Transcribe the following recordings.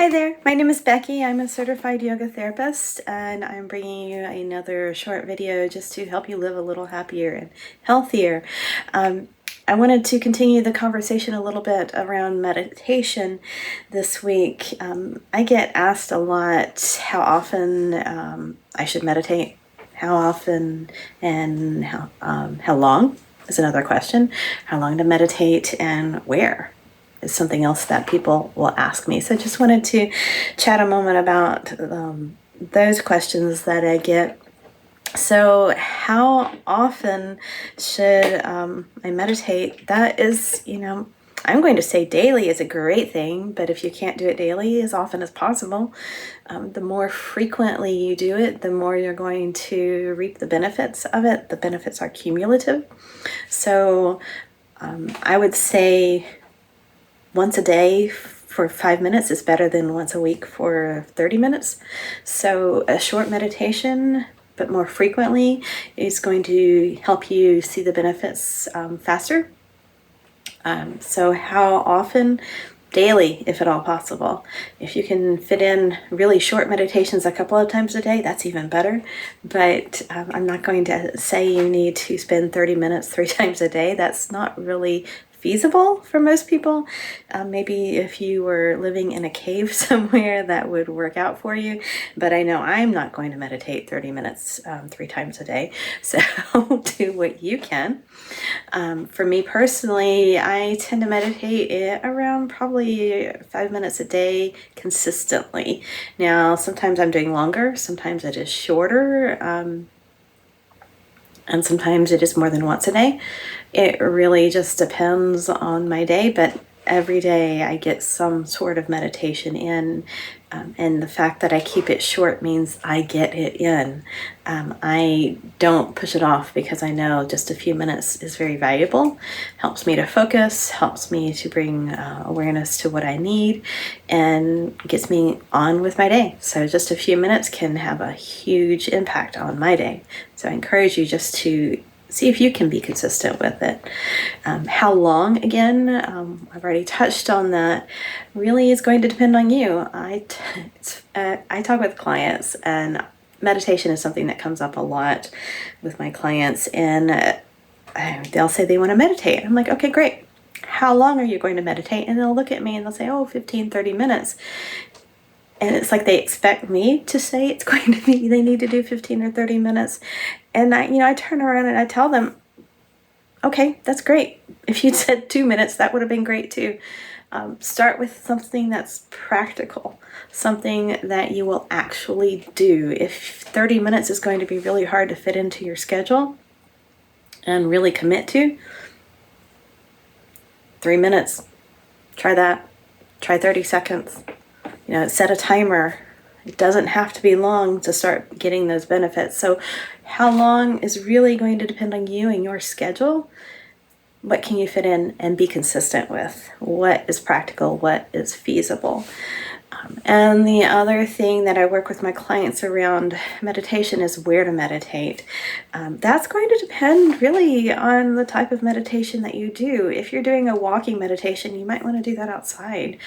Hi there, my name is Becky. I'm a certified yoga therapist, and I'm bringing you another short video just to help you live a little happier and healthier. I wanted to continue the conversation a little bit around meditation this week. I get asked a lot how often I should meditate, how often, and how long is another question. How long to meditate and where is something else that people will ask me. So I just wanted to chat a moment about those questions that I get. So how often should I meditate? That is, I'm going to say daily is a great thing, but if you can't do it daily, as often as possible, the more frequently you do it, the more you're going to reap the benefits of it. The benefits are cumulative. So I would say once a day for 5 minutes is better than once a week for 30 minutes. So a short meditation, but more frequently, is going to help you see the benefits faster. So how often? Daily, if at all possible. If you can fit in really short meditations a couple of times a day, that's even better. But I'm not going to say you need to spend 30 minutes 3 times a day. That's not really feasible for most people. Maybe if you were living in a cave somewhere, that would work out for you. But I know I'm not going to meditate 30 minutes 3 times a day. So do what you can. For me personally, I tend to meditate around probably 5 minutes a day consistently. Now, sometimes I'm doing longer, sometimes it is shorter, and sometimes it is more than once a day. It really just depends on my day, but every day I get some sort of meditation in, and the fact that I keep it short means I get it in. I don't push it off because I know just a few minutes is very valuable. Helps me to focus, helps me to bring awareness to what I need, and gets me on with my day. So just a few minutes can have a huge impact on my day. So I encourage you just to see if you can be consistent with it. How long, again, I've already touched on that, really is going to depend on you. I talk with clients, and meditation is something that comes up a lot with my clients, and they'll say they want to meditate. I'm like, okay, great. How long are you going to meditate? And they'll look at me and they'll say, 15, 30 minutes. And it's like they expect me to say it's going to be, they need to do 15 or 30 minutes. And I turn around and I tell them, okay, that's great. If you'd said 2 minutes, that would have been great too. Start with something that's practical, something that you will actually do. If 30 minutes is going to be really hard to fit into your schedule and really commit to, 3 minutes, try that. Try 30 seconds. Set a timer. It doesn't have to be long to start getting those benefits. So how long is really going to depend on you and your schedule. What can you fit in and be consistent with? What is practical? What is feasible? And the other thing that I work with my clients around meditation is where to meditate. That's going to depend really on the type of meditation that you do. If you're doing a walking meditation, you might want to do that outside.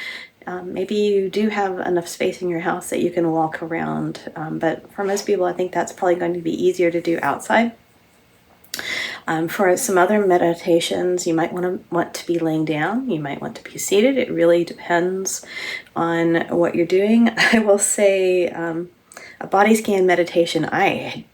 Maybe you do have enough space in your house that you can walk around, but for most people, I think that's probably going to be easier to do outside. For some other meditations, you might want to be laying down. You might want to be seated. It really depends on what you're doing. I will say a body scan meditation, I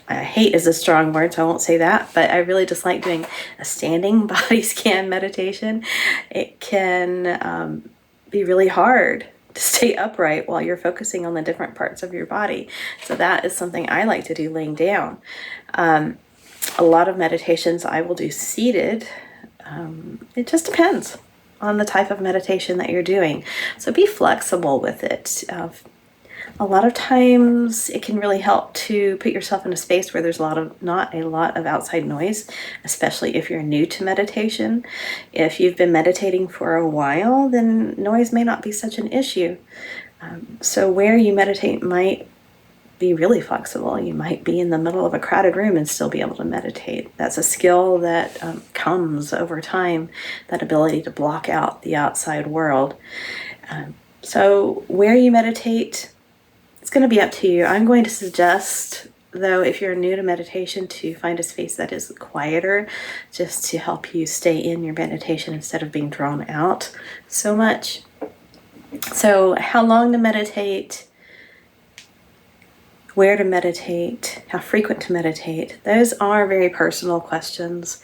hate is a strong word, so I won't say that, but I really just like doing a standing body scan meditation. It can be really hard to stay upright while you're focusing on the different parts of your body. So that is something I like to do laying down. A lot of meditations I will do seated. It just depends on the type of meditation that you're doing. So be flexible with it. A lot of times it can really help to put yourself in a space where there's not a lot of outside noise, especially if you're new to meditation. If you've been meditating for a while, then noise may not be such an issue. So where you meditate might be really flexible. You might be in the middle of a crowded room and still be able to meditate. That's a skill that comes over time, that ability to block out the outside world. So where you meditate, it's going to be up to you. I'm going to suggest, though, if you're new to meditation, to find a space that is quieter, just to help you stay in your meditation instead of being drawn out so much. So how long to meditate, where to meditate, how frequent to meditate, those are very personal questions.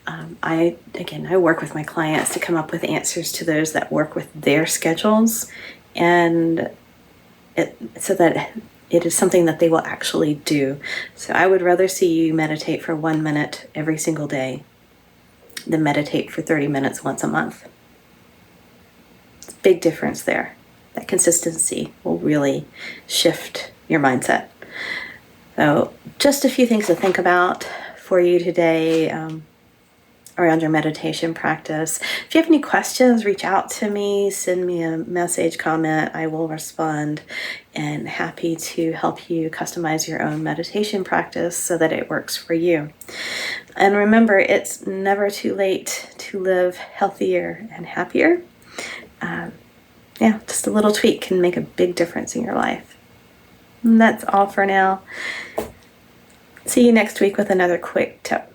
I work with my clients to come up with answers to those that work with their schedules, and so that it is something that they will actually do. So I would rather see you meditate for 1 minute every single day than meditate for 30 minutes once a month. It's a big difference there. That consistency will really shift your mindset. So just a few things to think about for you today around your meditation practice. If you have any questions, reach out to me, send me a message, comment, I will respond, and happy to help you customize your own meditation practice so that it works for you. And remember, it's never too late to live healthier and happier. Just a little tweak can make a big difference in your life. And that's all for now. See you next week with another quick tip.